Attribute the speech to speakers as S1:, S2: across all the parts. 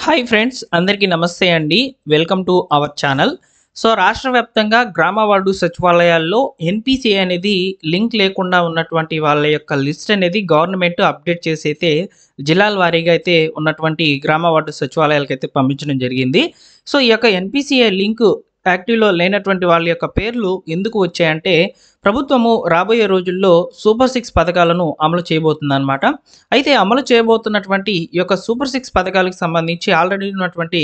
S1: Hi friends, అందరికీ నమస్తే అండి. Welcome to our channel. So రాష్ట్ర వ్యాప్తంగా గ్రామ వార్డు సచివాలయాల్లో ఎన్పిసిఐ అనేది లింక్ లేకుండా ఉన్నటువంటి వాళ్ళ యొక్క లిస్ట్ అనేది గవర్నమెంట్ అప్డేట్ చేసి అయితే జిల్లాల వారీగా అయితే ఉన్నటువంటి గ్రామ వార్డు సచివాలయాలకు అయితే పంపించడం జరిగింది. సో ఈ యొక్క ఎన్పిసిఐ లింక్ యాక్టివ్లో లేనటువంటి వాళ్ళ యొక్క పేర్లు ఎందుకు వచ్చాయంటే, ప్రభుత్వము రాబోయే రోజుల్లో సూపర్ సిక్స్ పథకాలను అమలు చేయబోతుందన్నమాట. అయితే అమలు చేయబోతున్నటువంటి ఈ యొక్క సూపర్ సిక్స్ పథకాలకు సంబంధించి ఆల్రెడీ ఉన్నటువంటి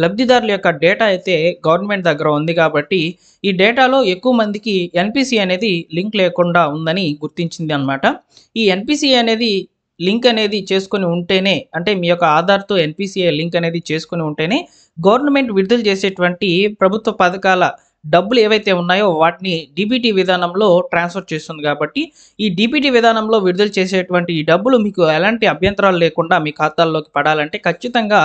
S1: లబ్ధిదారుల యొక్క డేటా అయితే గవర్నమెంట్ దగ్గర ఉంది కాబట్టి, ఈ డేటాలో ఎక్కువ మందికి ఎన్పిసిఐ అనేది లింక్ లేకుండా ఉందని గుర్తించింది అనమాట. ఈ ఎన్పిసిఐ అనేది లింక్ అనేది చేసుకొని ఉంటేనే, అంటే మీ యొక్క ఆధార్తో ఎన్పిసిఐ లింక్ అనేది చేసుకొని ఉంటేనే గవర్నమెంట్ విడుదల చేసేటువంటి ప్రభుత్వ పథకాల డబ్బులు ఏవైతే ఉన్నాయో వాటిని డీబీటీ విధానంలో ట్రాన్స్ఫర్ చేస్తుంది. కాబట్టి ఈ డీబీటీ విధానంలో విడుదల చేసేటువంటి ఈ డబ్బులు మీకు ఎలాంటి అభ్యంతరాలు లేకుండా మీ ఖాతాల్లోకి పడాలంటే ఖచ్చితంగా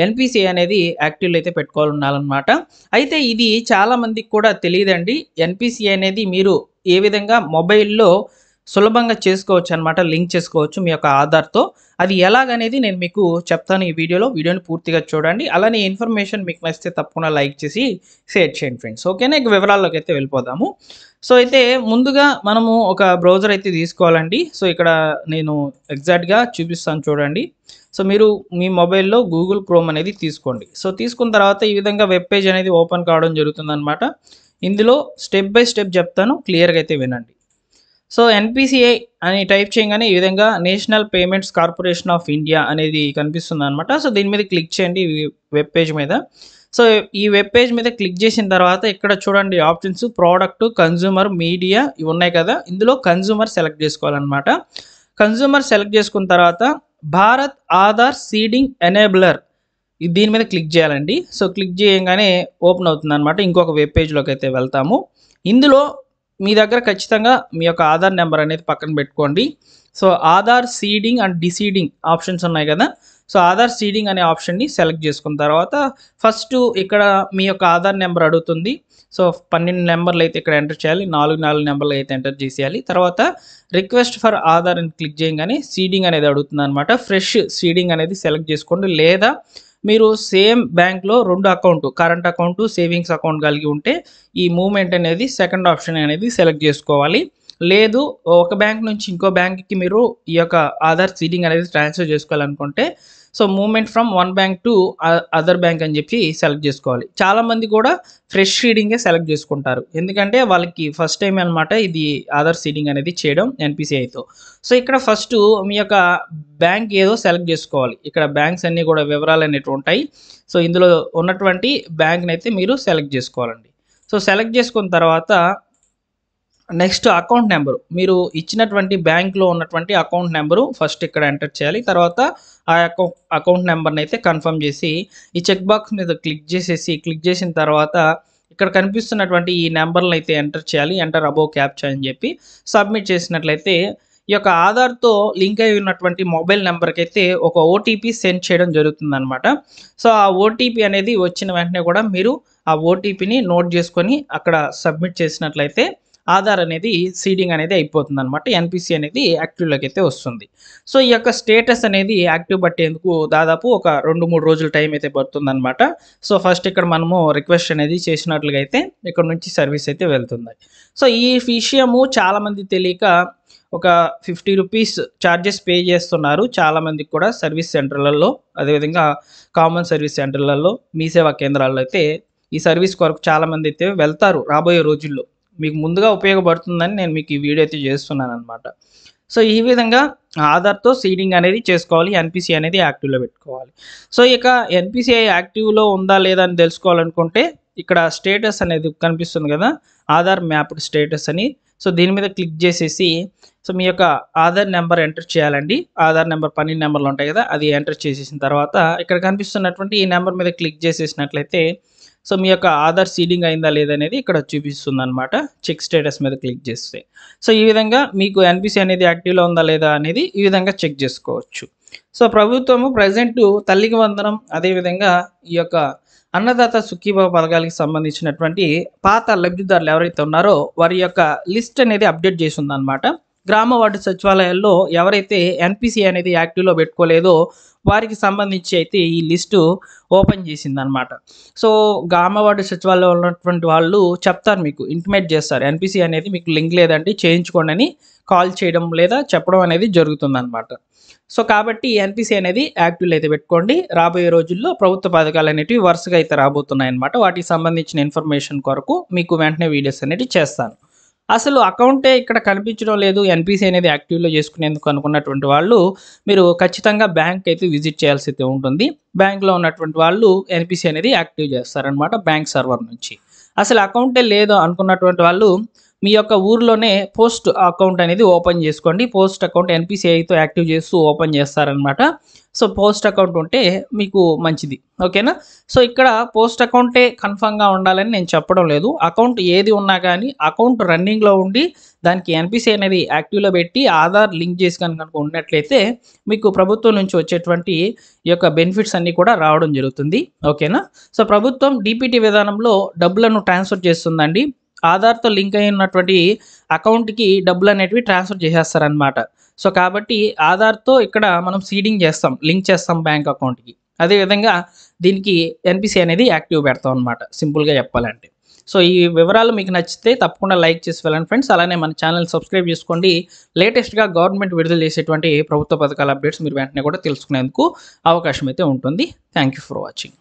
S1: ఎన్పిసిఐ అనేది యాక్టివ్లో అయితే పెట్టుకోవాలి ఉండాలన్నమాట. అయితే ఇది చాలామందికి కూడా తెలియదండి. ఎన్పిసిఐ అనేది మీరు ఏ విధంగా మొబైల్లో సులభంగా చేసుకోవచ్చు అనమాట, లింక్ చేసుకోవచ్చు మీ యొక్క ఆధార్తో. అది ఎలాగనేది నేను మీకు చెప్తాను ఈ వీడియోని పూర్తిగా చూడండి. అలానే ఇన్ఫర్మేషన్ మీకు నచ్చితే తప్పకుండా లైక్ చేసి షేర్ చేయండి ఫ్రెండ్స్. ఓకేనా, ఇక వివరాల్లోకి అయితే వెళ్ళిపోదాము. సో అయితే ముందుగా మనము ఒక బ్రౌజర్ అయితే తీసుకోవాలండి. సో ఇక్కడ నేను ఎగ్జాక్ట్గా చూపిస్తాను చూడండి. సో మీరు మీ మొబైల్లో గూగుల్ క్రోమ్ అనేది తీసుకోండి. సో తీసుకున్న తర్వాత ఈ విధంగా వెబ్ పేజ్ అనేది ఓపెన్ కావడం జరుగుతుందన్నమాట. ఇందులో స్టెప్ బై స్టెప్ చెప్తాను, క్లియర్గా అయితే వినండి. సో ఎన్పిసిఐ అని టైప్ చేయగానే ఈ విధంగా national payments corporation of India అనేది కనిపిస్తుంది అనమాట. సో దీని మీద క్లిక్ చేయండి వెబ్ పేజ్ మీద. సో ఈ వెబ్ పేజ్ మీద క్లిక్ చేసిన తర్వాత ఇక్కడ చూడండి ఆప్షన్స్ ప్రోడక్ట్, కన్జ్యూమర్, మీడియా ఇవి ఉన్నాయి కదా. ఇందులో కన్జ్యూమర్ సెలెక్ట్ చేసుకోవాలన్నమాట. కన్జ్యూమర్ సెలెక్ట్ చేసుకున్న తర్వాత భారత్ ఆధార్ సీడింగ్ ఎనేబులర్ దీని మీద క్లిక్ చేయాలండి. సో క్లిక్ చేయగానే ఓపెన్ అవుతుంది అనమాట. ఇంకొక వెబ్ పేజ్లోకి అయితే వెళ్తాము. ఇందులో మీ దగ్గర ఖచ్చితంగా మీ యొక్క ఆధార్ నెంబర్ అనేది పక్కన పెట్టుకోండి. So Aadhaar seeding and deseeding options ఉన్నాయి కదా. సో ఆధార్ సీడింగ్ అనే ఆప్షన్ని సెలెక్ట్ చేసుకున్న తర్వాత ఫస్ట్ ఇక్కడ మీ యొక్క ఆధార్ నెంబర్ అడుగుతుంది. సో 12 నెంబర్లు అయితే ఇక్కడ ఎంటర్ చేయాలి, 4 నెంబర్లు అయితే ఎంటర్ చేసేయాలి. తర్వాత రిక్వెస్ట్ ఫర్ ఆధార్ అని క్లిక్ చేయగానే సీడింగ్ అనేది అడుగుతుంది అనమాట. ఫ్రెష్ సీడింగ్ అనేది సెలెక్ట్ చేసుకోండి. లేదా మీరు సేమ్ బ్యాంక్లో 2 account, current account, savings account కలిగి ఉంటే ఈ మూవ్మెంట్ అనేది సెకండ్ ఆప్షన్ అనేది సెలెక్ట్ చేసుకోవాలి. లేదు ఒక బ్యాంక్ నుంచి ఇంకో బ్యాంక్కి మీరు ఈ యొక్క ఆధార్ సీడింగ్ అనేది ట్రాన్స్ఫర్ చేసుకోవాలనుకుంటే so movement from one bank to other bank అని చెప్పి సెలెక్ట్ చేసుకోవాలి. చాలామంది కూడా ఫ్రెష్ సీడింగే సెలెక్ట్ చేసుకుంటారు, ఎందుకంటే వాళ్ళకి ఫస్ట్ టైం అనమాట ఇది ఆధార్ సీడింగ్ అనేది చేయడం ఎన్పిసిఐతో. సో ఇక్కడ ఫస్ట్ మీ యొక్క బ్యాంక్ ఏదో సెలెక్ట్ చేసుకోవాలి. ఇక్కడ బ్యాంక్స్ అన్నీ కూడా వివరాలు అనేవి ఉంటాయి. సో ఇందులో ఉన్నటువంటి బ్యాంక్ని అయితే మీరు సెలెక్ట్ చేసుకోవాలండి. సో సెలెక్ట్ చేసుకున్న తర్వాత నెక్స్ట్ అకౌంట్ నెంబరు, మీరు ఇచ్చినటువంటి బ్యాంక్లో ఉన్నటువంటి అకౌంట్ నెంబరు ఫస్ట్ ఇక్కడ ఎంటర్ చేయాలి. తర్వాత ఆ అకౌంట్ నెంబర్ని అయితే కన్ఫర్మ్ చేసి ఈ చెక్ బాక్స్ మీద క్లిక్ చేసిన తర్వాత ఇక్కడ కనిపిస్తున్నటువంటి ఈ నెంబర్లను అయితే ఎంటర్ చేయాలి. ఎంటర్ అబోవ్ క్యాప్చా అని చెప్పి సబ్మిట్ చేసినట్లయితే ఈ యొక్క ఆధార్తో లింక్ అయి ఉన్నటువంటి మొబైల్ నెంబర్కి అయితే ఒక ఓటీపీ సెండ్ చేయడం జరుగుతుందన్నమాట. సో ఆ ఓటీపీ అనేది వచ్చిన వెంటనే కూడా మీరు ఆ ఓటీపీని నోట్ చేసుకొని అక్కడ సబ్మిట్ చేసినట్లయితే ఆధార్ అనేది సీడింగ్ అనేది అయిపోతుంది అనమాట. ఎన్పిసి అనేది యాక్టివ్లోకి అయితే వస్తుంది. సో ఈ యొక్క స్టేటస్ అనేది యాక్టివ్ పట్టేందుకు దాదాపు ఒక 2-3 రోజుల టైం అయితే పడుతుంది అనమాట. సో ఫస్ట్ ఇక్కడ మనము రిక్వెస్ట్ అనేది చేసినట్లుగా అయితే ఇక్కడ నుంచి సర్వీస్ అయితే వెళ్తుంది. సో ఈ విషయము చాలామంది తెలియక ఒక 50 రూపీస్ ఛార్జెస్ పే చేస్తున్నారు చాలామందికి కూడా సర్వీస్ సెంటర్లలో, అదేవిధంగా కామన్ సర్వీస్ సెంటర్లలో, మీ సేవా కేంద్రాల్లో అయితే ఈ సర్వీస్ కొరకు చాలామంది అయితే వెళ్తారు. రాబోయే రోజుల్లో మీకు ముందుగా ఉపయోగపడుతుందని నేను మీకు ఈ వీడియో అయితే చేస్తున్నాను అనమాట. సో ఈ విధంగా ఆధార్తో సీడింగ్ అనేది చేసుకోవాలి, ఎన్పిసిఐ అనేది యాక్టివ్లో పెట్టుకోవాలి. సో ఇక ఎన్పిసిఐ యాక్టివ్లో ఉందా లేదా అని తెలుసుకోవాలనుకుంటే ఇక్కడ స్టేటస్ అనేది కనిపిస్తుంది కదా, ఆధార్ మ్యాప్డ్ స్టేటస్ అని. సో దీని మీద క్లిక్ చేసేసి సో మీ యొక్క ఆధార్ నెంబర్ ఎంటర్ చేయాలండి. ఆధార్ నెంబర్ 12 నెంబర్లు ఉంటాయి కదా, అది ఎంటర్ చేసేసిన తర్వాత ఇక్కడ కనిపిస్తున్నటువంటి ఈ నెంబర్ మీద క్లిక్ చేసేసినట్లయితే సో మీ యొక్క ఆధార్ సీడింగ్ అయిందా లేదనేది ఇక్కడ చూపిస్తుంది అనమాట. చెక్ స్టేటస్ మీద క్లిక్ చేస్తే సో ఈ విధంగా మీకు ఎన్పిసి అనేది యాక్టివ్లో ఉందా లేదా అనేది ఈ విధంగా చెక్ చేసుకోవచ్చు. సో ప్రభుత్వము ప్రజెంట్ తల్లికి వందనం, అదేవిధంగా ఈ యొక్క అన్నదాత సుఖీభావ పథకాలకు సంబంధించినటువంటి పాత లబ్ధిదారులు ఎవరైతే ఉన్నారో వారి యొక్క లిస్ట్ అనేది అప్డేట్ చేసి ఉందన్నమాట. గ్రామ వార్డు సచివాలయాల్లో ఎవరైతే ఎన్పిసి అనేది యాక్టివ్లో పెట్టుకోలేదో వారికి సంబంధించి అయితే ఈ లిస్టు ఓపెన్ చేసిందనమాట. సో గ్రామ వార్డు సచివాలయంలో ఉన్నటువంటి వాళ్ళు చెప్తారు, మీకు ఇంటిమేట్ చేస్తారు, ఎన్పిసి అనేది మీకు లింక్ లేదండి చేయించుకోండి అని కాల్ చేయడం లేదా చెప్పడం అనేది జరుగుతుందన్నమాట. సో కాబట్టి ఎన్పిసి అనేది యాక్టివ్లో అయితే పెట్టుకోండి. రాబోయే రోజుల్లో ప్రభుత్వ పథకాలు అనేటివి వరుసగా అయితే రాబోతున్నాయి అన్నమాట. వాటికి సంబంధించిన ఇన్ఫర్మేషన్ కొరకు మీకు వెంటనే వీడియోస్ అనేటివి చేస్తాను. అసలు అకౌంటే ఇక్కడ కనిపించడం లేదు, ఎన్పిసి అనేది యాక్టివ్లో చేసుకునేందుకు అనుకున్నటువంటి వాళ్ళు మీరు ఖచ్చితంగా బ్యాంక్ అయితే విజిట్ చేయాల్సి అయితే ఉంటుంది. బ్యాంక్లో ఉన్నటువంటి వాళ్ళు ఎన్పిసి అనేది యాక్టివ్ చేస్తారనమాట బ్యాంక్ సర్వర్ నుంచి. అసలు అకౌంటే లేదు అనుకున్నటువంటి వాళ్ళు మీ యొక్క ఊర్లోనే పోస్ట్ అకౌంట్ అనేది ఓపెన్ చేసుకోండి. పోస్ట్ అకౌంట్ ఎన్పిసిఐతో యాక్టివ్ చేస్తూ ఓపెన్ చేస్తారనమాట. సో పోస్ట్ అకౌంట్ ఉంటే మీకు మంచిది, ఓకేనా. సో ఇక్కడ పోస్ట్ అకౌంటే కన్ఫామ్గా ఉండాలని నేను చెప్పడం లేదు. అకౌంట్ ఏది ఉన్నా కానీ అకౌంట్ రన్నింగ్లో ఉండి దానికి ఎన్పిసి అనేది యాక్టివ్లో పెట్టి ఆధార్ లింక్ చేసి కనుక ఉన్నట్లయితే మీకు ప్రభుత్వం నుంచి వచ్చేటువంటి ఈ యొక్క బెనిఫిట్స్ అన్నీ కూడా రావడం జరుగుతుంది, ఓకేనా. సో ప్రభుత్వం డిపిటి విధానంలో డబ్బులను ట్రాన్స్ఫర్ చేస్తుందండి. ఆధార్తో లింక్ అయి ఉన్నటువంటి అకౌంట్కి డబ్బులు అనేటివి ట్రాన్స్ఫర్ చేసేస్తారనమాట. సో కాబట్టి ఆధార్తో ఇక్కడ మనం సీడింగ్ చేస్తాం, లింక్ చేస్తాం బ్యాంక్ అకౌంట్కి. అదేవిధంగా దీనికి ఎన్పిసి అనేది యాక్టివ్ పెడతాం అనమాట, సింపుల్గా చెప్పాలంటే. సో ఈ వివరాలు మీకు నచ్చితే తప్పకుండా లైక్ చేసి వెళ్ళండి ఫ్రెండ్స్. అలానే మన ఛానల్ సబ్స్క్రైబ్ చేసుకోండి. లేటెస్ట్గా గవర్నమెంట్ విడుదల చేసేటువంటి ప్రభుత్వ పథకాల అప్డేట్స్ మీరు వెంటనే కూడా తెలుసుకునేందుకు అవకాశం అయితే ఉంటుంది. Thank you for watching.